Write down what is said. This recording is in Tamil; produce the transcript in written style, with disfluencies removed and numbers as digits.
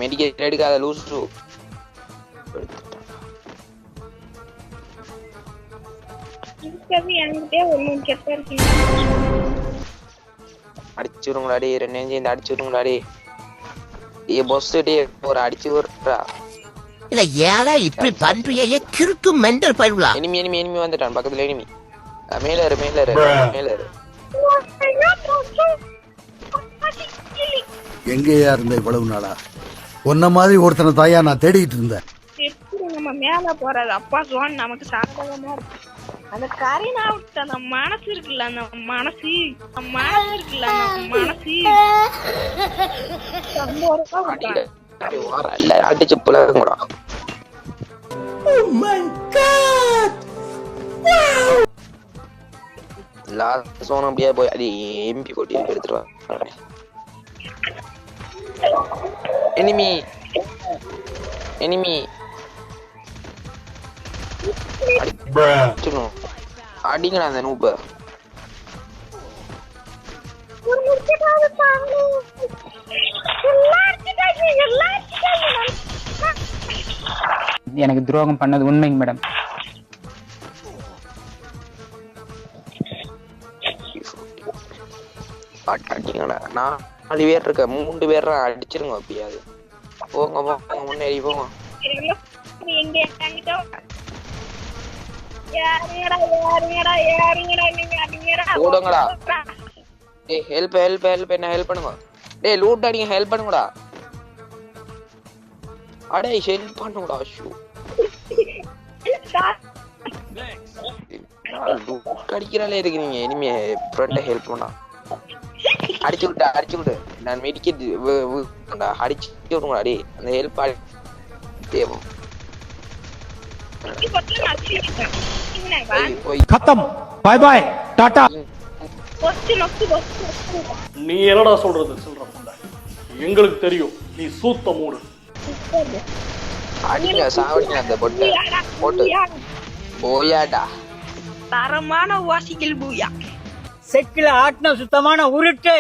மெடிக்கல் எடுக்காத லூசு. அடிச்சுடுங்களாடி 2 சேர்ந்து அடிச்சுடுங்களாடி. ஒரு அடிச்சு விடுறா. இல்ல ஏடா இப்படி பண்றியே கிறுக்கு மெண்டல் பயிர்களா. எனிமி வந்துட்டான் பக்கத்துல. எனிமி மேல இரு. எங்கேயா இருந்த இவ்வளவு நாளா? ஒன்ன மாதிரி ஒருத்தனை தாயா நான் தேடிட்டு இருந்தேன். நம்ம மேல போறது அப்பா ஜோன் நமக்கு சாதகமா இருக்கு. அந்த கரீனா விட்டு அந்த மனசு இருக்குல்ல, அந்த மனசு அடிச்சு புலங்கடா. லாஸ்ட் சோன் அப்படியே போய் அது எம்பி போட்டி எடுத்துட்டு வா. எனிமி அடிங்கடா அந்த நூப. எனக்கு துரோகம் பண்ணது உண்மைங்க மேடம். அடிங்கடா. 4 பேர் இருக்க, 3 பேர் அடிச்சிருங்க. அப்படியாது போங்க முன்னேறி போங்க. ஓடுங்கடா. டேய் ஹெல்ப் என்ன ஹெல்ப் பண்ணுங்க. டேய் லூட் அடிங்க, ஹெல்ப் பண்ணுங்கடா. அடே ஹெல்ப் பண்ணுங்கடா. ஷூ லூட் அடிக்கறாலே இருக்கீங்க. எனிமே ஃப்ரெண்ட ஹெல்ப் பண்ணா. அடிச்சு விடு. நான் மெடிக்கேட் அடிச்சு விடுங்கடா. டேய் அந்த ஹெல்ப் தேவை. खत्म बाय बाय टाटा. நீ என்னடா சொல்றது? எங்களுக்கு தெரியும் நீ சூத்த மூடு. அடிங்க சாவடிங்க அந்த போட்டு போயாடா. தரமான வாசிகள் பூயா. செக்கில ஆட்டின சுத்தமான உருட்டு.